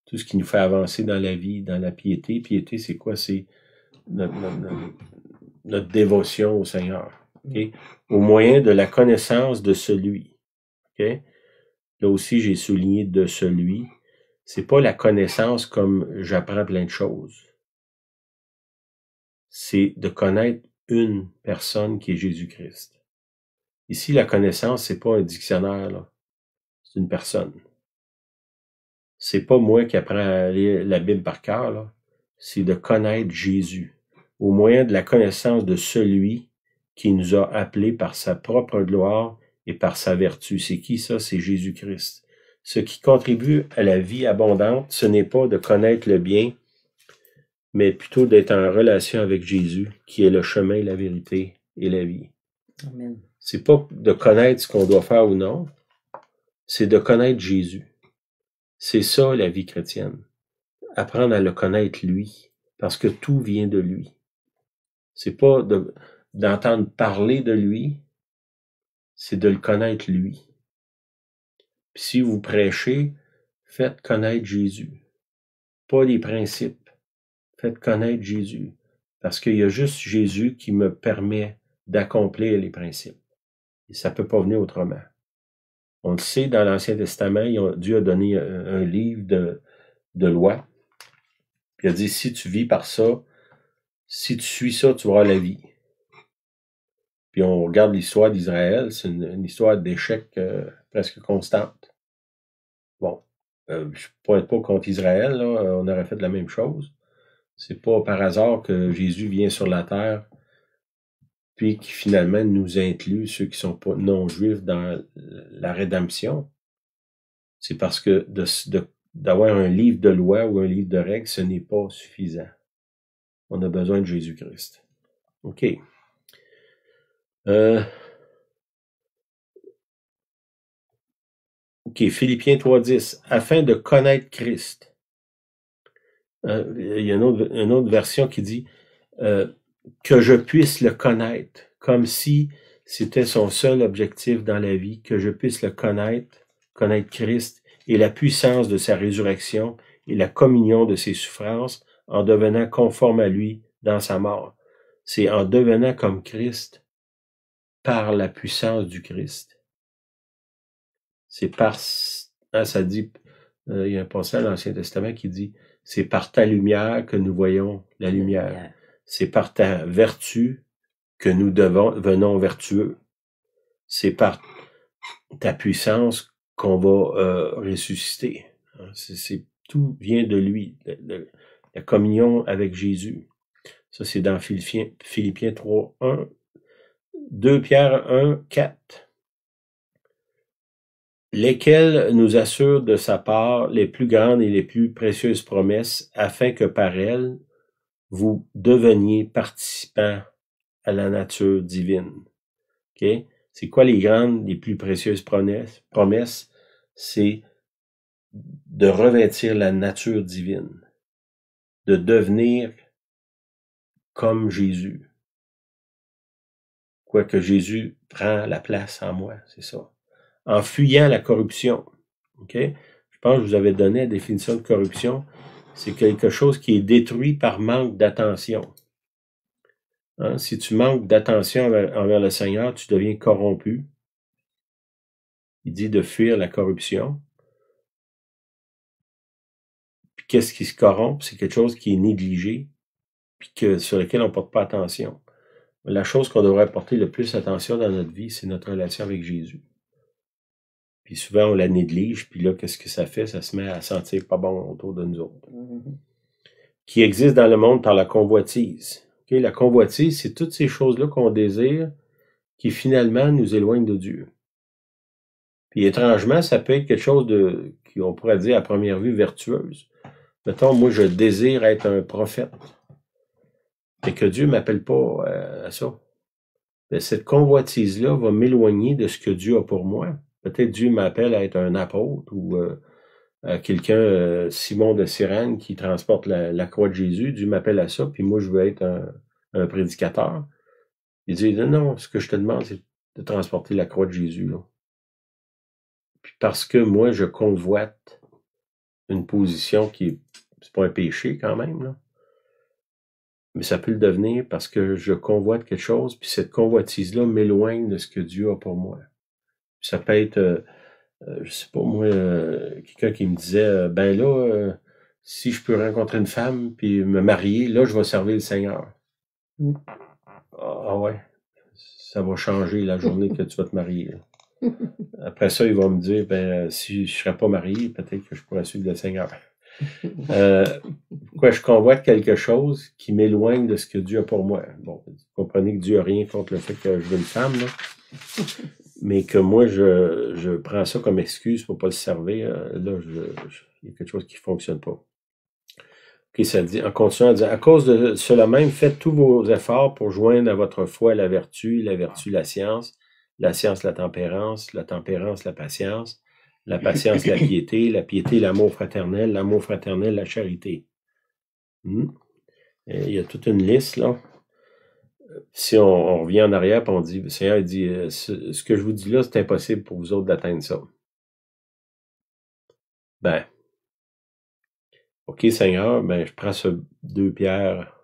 Tout ce qui nous fait avancer dans la vie, dans la piété. Piété, c'est quoi? C'est notre dévotion au Seigneur. Okay? Au moyen de la connaissance de celui. Okay? Là aussi, j'ai souligné de celui. C'est pas la connaissance comme j'apprends plein de choses. C'est de connaître une personne qui est Jésus-Christ. Ici, la connaissance, c'est pas un dictionnaire, là. C'est une personne. C'est pas moi qui apprends à lire la Bible par cœur, là. C'est de connaître Jésus. Au moyen de la connaissance de celui qui nous a appelés par sa propre gloire et par sa vertu. C'est qui ça? C'est Jésus-Christ. Ce qui contribue à la vie abondante, ce n'est pas de connaître le bien, mais plutôt d'être en relation avec Jésus, qui est le chemin, la vérité et la vie. Amen. C'est pas de connaître ce qu'on doit faire ou non, c'est de connaître Jésus. C'est ça la vie chrétienne. Apprendre à le connaître lui, parce que tout vient de lui. C'est pas d'entendre parler de lui, c'est de le connaître lui. Puis si vous prêchez, faites connaître Jésus. Pas les principes. Faites connaître Jésus. Parce qu'il y a juste Jésus qui me permet d'accomplir les principes. Et ça peut pas venir autrement. On le sait, dans l'Ancien Testament, Dieu a donné un livre de loi. Puis il a dit, si tu vis par ça, si tu suis ça, tu auras la vie. Puis on regarde l'histoire d'Israël, c'est une histoire d'échec presque constante. Bon, je ne pointe pas contre Israël, là, on aurait fait la même chose. C'est pas par hasard que Jésus vient sur la terre, puis qui finalement nous inclut, ceux qui sont pas non-juifs, dans la rédemption. C'est parce que d'avoir un livre de loi ou un livre de règles, ce n'est pas suffisant. On a besoin de Jésus-Christ. OK. OK, Philippiens 3:10. Afin de connaître Christ. Il y a une autre version qui dit que je puisse le connaître, comme si c'était son seul objectif dans la vie, que je puisse le connaître connaître Christ et la puissance de sa résurrection et la communion de ses souffrances en devenant conforme à lui dans sa mort. C'est en devenant comme Christ par la puissance du Christ. C'est par, ça dit, il y a un passage dans l'Ancien Testament qui dit, c'est par ta lumière que nous voyons la lumière. C'est par ta vertu que nous devenons vertueux. C'est par ta puissance qu'on va ressusciter. Tout vient de lui, la communion avec Jésus. Ça, c'est dans Philippiens 3, 1, 2 Pierre 1, 4. Lesquels nous assurent de sa part les plus grandes et les plus précieuses promesses, afin que par elles, vous deveniez participants à la nature divine. Okay? C'est quoi les grandes, les plus précieuses promesses? C'est de revêtir la nature divine, de devenir comme Jésus. Quoique Jésus prend la place en moi, c'est ça. En fuyant la corruption. OK? Je pense que je vous avais donné la définition de corruption. C'est quelque chose qui est détruit par manque d'attention. Hein? Si tu manques d'attention envers le Seigneur, tu deviens corrompu. Il dit de fuir la corruption. Puis qu'est-ce qui se corrompt? C'est quelque chose qui est négligé, puis sur lequel on ne porte pas attention. La chose qu'on devrait porter le plus attention dans notre vie, c'est notre relation avec Jésus. Puis souvent, on la néglige, puis là, qu'est-ce que ça fait? Ça se met à sentir pas bon autour de nous autres. Qui existe dans le monde par la convoitise. Okay? La convoitise, c'est toutes ces choses-là qu'on désire qui finalement nous éloignent de Dieu. Puis étrangement, ça peut être quelque chose qu'on pourrait dire à première vue vertueuse. Mettons, moi, je désire être un prophète. Et que Dieu m'appelle pas à ça. Mais cette convoitise-là va m'éloigner de ce que Dieu a pour moi. Peut-être Dieu m'appelle à être un apôtre ou quelqu'un, Simon de Cyrène, qui transporte la croix de Jésus. Dieu m'appelle à ça, puis moi, je veux être un prédicateur. Il dit, non, ce que je te demande, c'est de transporter la croix de Jésus. Là. Puis parce que moi, je convoite une position c'est pas un péché quand même, là. Mais ça peut le devenir parce que je convoite quelque chose, puis cette convoitise-là m'éloigne de ce que Dieu a pour moi. Puis ça peut être, je sais pas moi, quelqu'un qui me disait, ben là, si je peux rencontrer une femme puis me marier, là, je vais servir le Seigneur. Ah ouais, ça va changer la journée que tu vas te marier. Là. Après ça, il va me dire, ben si je serais pas marié, peut-être que je pourrais suivre le Seigneur. Pourquoi je convoite quelque chose qui m'éloigne de ce que Dieu a pour moi. Bon, vous comprenez que Dieu n'a rien contre le fait que je veux une femme, là. Mais que moi, je prends ça comme excuse pour pas le servir. Là, il y a quelque chose qui fonctionne pas. OK, ça dit, en continuant à dire, à cause de cela même, faites tous vos efforts pour joindre à votre foi la vertu, la science, la tempérance, la patience, la piété, l'amour fraternel, la charité. Et il y a toute une liste, là. Si on revient en arrière et on dit, le Seigneur dit, ce que je vous dis là, c'est impossible pour vous autres d'atteindre ça. Ben, OK, Seigneur, ben, je prends ce 2 Pierre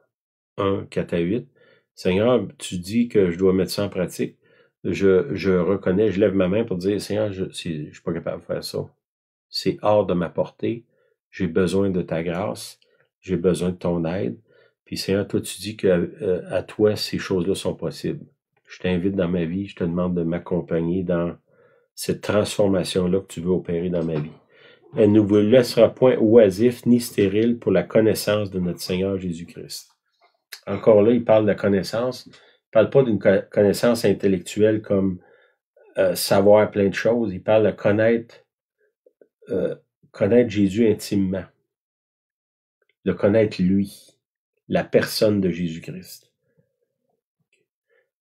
1, 4 à 8. Seigneur, tu dis que je dois mettre ça en pratique. Je reconnais, je lève ma main pour dire, Seigneur, je suis pas capable de faire ça. C'est hors de ma portée. J'ai besoin de ta grâce. J'ai besoin de ton aide. Puis Seigneur, toi, tu dis que à toi, ces choses-là sont possibles. Je t'invite dans ma vie, je te demande de m'accompagner dans cette transformation-là que tu veux opérer dans ma vie. Elle ne vous laissera point oisif ni stérile pour la connaissance de notre Seigneur Jésus-Christ. Encore là, il parle de la connaissance. Il ne parle pas d'une connaissance intellectuelle comme savoir plein de choses. Il parle de connaître Jésus intimement. De connaître lui. La personne de Jésus-Christ.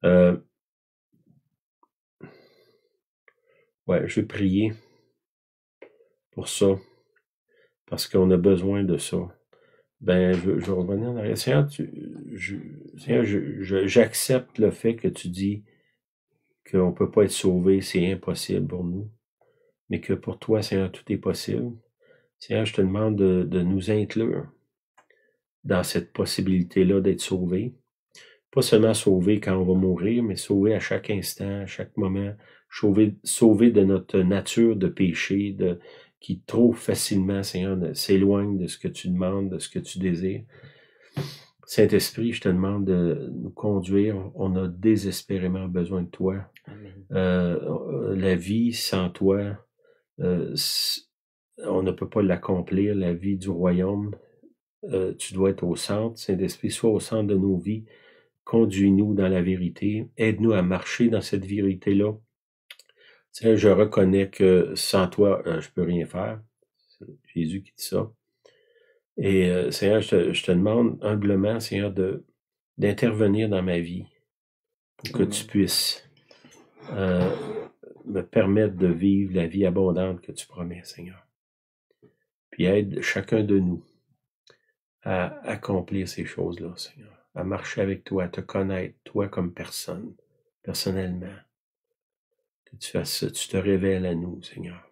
Ouais, je vais prier pour ça, parce qu'on a besoin de ça. Ben, je vais revenir en arrière. Seigneur, j'accepte le fait que tu dis qu'on ne peut pas être sauvé, c'est impossible pour nous. mais que pour toi, Seigneur, tout est possible. Seigneur, je te demande de nous inclure dans cette possibilité-là d'être sauvés. Pas seulement sauvés quand on va mourir, mais sauvés à chaque instant, à chaque moment, sauvés de notre nature de péché, qui trop facilement, Seigneur, s'éloigne de ce que tu demandes, de ce que tu désires. Saint-Esprit, je te demande de nous conduire. On a désespérément besoin de toi. La vie sans toi, on ne peut pas l'accomplir. La vie du royaume, tu dois être au centre. Saint-Esprit, sois au centre de nos vies. Conduis-nous dans la vérité. Aide-nous à marcher dans cette vérité-là. Seigneur, je reconnais que sans toi, je peux rien faire. C'est Jésus qui dit ça. Et Seigneur, je te demande humblement, Seigneur, d'intervenir dans ma vie pour que tu puisses me permettre de vivre la vie abondante que tu promets, Seigneur. Puis aide chacun de nous à accomplir ces choses-là, Seigneur, à marcher avec toi, à te connaître, toi comme personne, personnellement. Que tu fasses ça, tu te révèles à nous, Seigneur.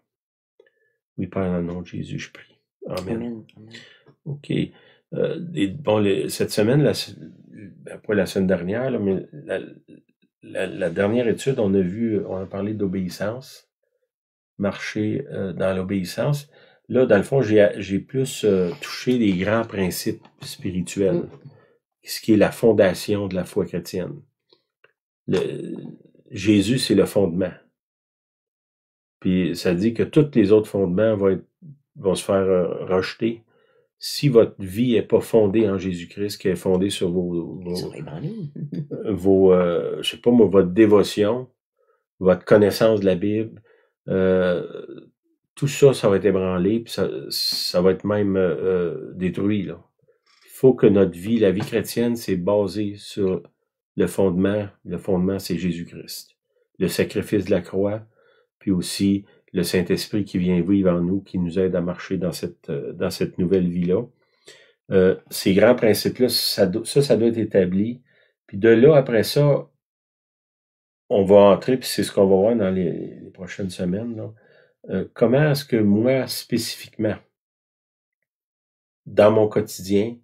Oui, Père, dans le nom de Jésus, je prie. Amen. Amen. OK. Cette semaine, pas la semaine dernière, là, mais la dernière étude, on a parlé d'obéissance, marcher dans l'obéissance. Là, dans le fond, j'ai plus touché les grands principes spirituels, ce qui est la fondation de la foi chrétienne. Jésus, c'est le fondement. Puis ça dit que tous les autres fondements vont se faire rejeter si votre vie n'est pas fondée en Jésus-Christ, qui est fondée sur je sais pas moi, votre dévotion, votre connaissance de la Bible, tout ça, ça va être ébranlé, puis ça va être même détruit, là. Il faut que notre vie, la vie chrétienne, c'est basé sur le fondement. Le fondement, c'est Jésus-Christ. Le sacrifice de la croix, puis aussi le Saint-Esprit qui vient vivre en nous, qui nous aide à marcher dans cette nouvelle vie-là. Ces grands principes-là, ça doit être établi. Puis de là, après ça, on va entrer, puis c'est ce qu'on va voir dans les prochaines semaines, là. Comment est-ce que moi, spécifiquement, dans mon quotidien,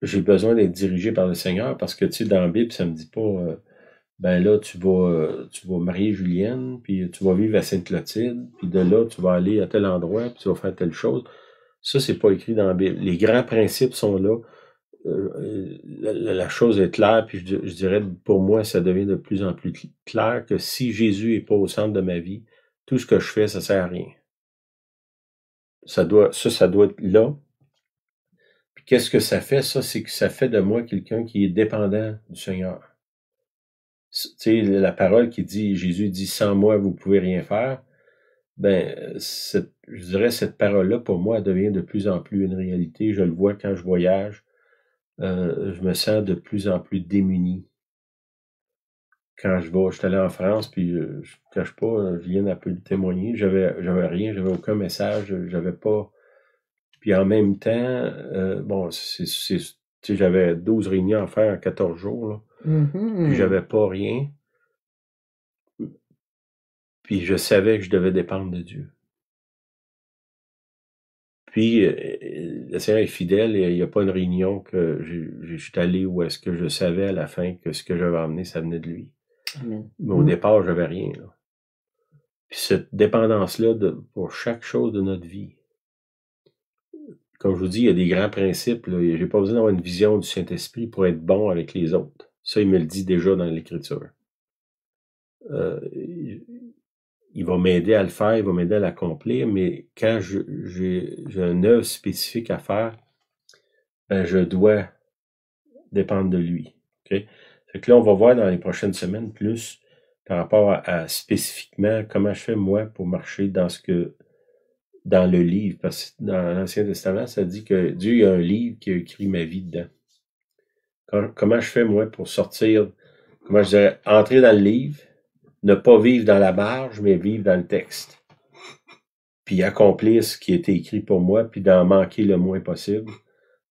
j'ai besoin d'être dirigé par le Seigneur? Parce que, tu sais, dans la Bible, ça me dit pas... ben là, tu vas marier Julienne, puis tu vas vivre à Sainte-Clotilde, puis de là, tu vas aller à tel endroit, puis tu vas faire telle chose. Ça, c'est pas écrit dans la Bible. Les grands principes sont là. La chose est claire, puis je dirais, pour moi, ça devient de plus en plus clair que si Jésus est pas au centre de ma vie, tout ce que je fais, ça sert à rien. Ça doit être là. Puis qu'est-ce que ça fait? Ça, c'est que ça fait de moi quelqu'un qui est dépendant du Seigneur. Tu sais, la parole qui dit, Jésus dit, sans moi, vous pouvez rien faire. Ben, je dirais, cette parole-là, pour moi, elle devient de plus en plus une réalité. Je le vois quand je voyage. Je me sens de plus en plus démuni. Quand je suis allé en France, puis je ne cache pas, Julien a pu le témoigner, j'avais rien, j'avais aucun message, j'avais pas. Puis en même temps, bon, tu sais, j'avais 12 réunions à faire en 14 jours, là. Puis j'avais pas rien. Puis je savais que je devais dépendre de Dieu. Puis le Seigneur est fidèle et il n'y a pas une réunion que je suis allé où est-ce que je savais à la fin que ce que j'avais emmené, ça venait de lui. Amen. Mais au départ, j'avais rien, là. Puis cette dépendance-là pour chaque chose de notre vie. Comme je vous dis, il y a des grands principes, là. J'ai pas besoin d'avoir une vision du Saint-Esprit pour être bon avec les autres. Ça, il me le dit déjà dans l'Écriture. Il va m'aider à le faire, il va m'aider à l'accomplir, mais quand j'ai une œuvre spécifique à faire, ben je dois dépendre de lui. Okay? Fait que là, on va voir dans les prochaines semaines plus par rapport à spécifiquement comment je fais moi pour marcher dans le livre. Parce que dans l'Ancien Testament, ça dit que Dieu, il y a un livre qui a écrit ma vie dedans. Comment je fais moi pour sortir, comment je dirais, entrer dans le livre, ne pas vivre dans la marge, mais vivre dans le texte. Puis accomplir ce qui a été écrit pour moi, puis d'en manquer le moins possible.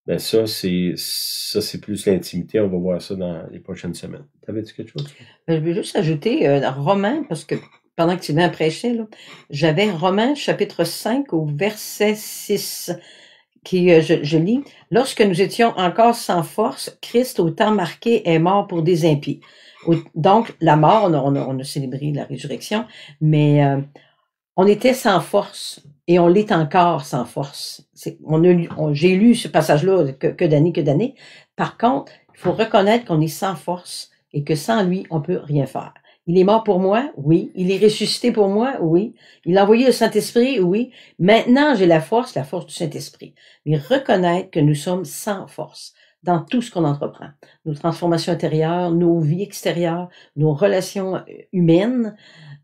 Ben ça, c'est plus l'intimité. On va voir ça dans les prochaines semaines. T'avais-tu quelque chose? Je vais juste ajouter dans Romains, parce pendant que Sylvain prêchait, là, j'avais Romains chapitre 5 au verset 6 qui, je lis, « Lorsque nous étions encore sans force, Christ, au temps marqué, est mort pour des impies. » Donc, la mort, on a célébré la résurrection, mais on était sans force et on l'est encore sans force. J'ai lu ce passage-là que d'années. Par contre, il faut reconnaître qu'on est sans force et que sans lui, on peut rien faire. Il est mort pour moi, oui. Il est ressuscité pour moi, oui. Il a envoyé le Saint-Esprit, oui. Maintenant, j'ai la force du Saint-Esprit. Mais reconnaître que nous sommes sans force dans tout ce qu'on entreprend. Nos transformations intérieures, nos vies extérieures, nos relations humaines,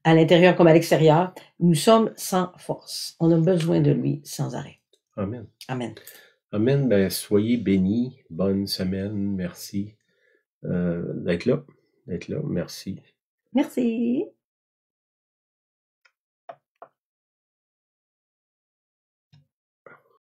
à l'intérieur comme à l'extérieur, nous sommes sans force. On a besoin de lui sans arrêt. Amen. Amen. Amen. Ben, soyez bénis. Bonne semaine. Merci d'être là. Merci. Merci.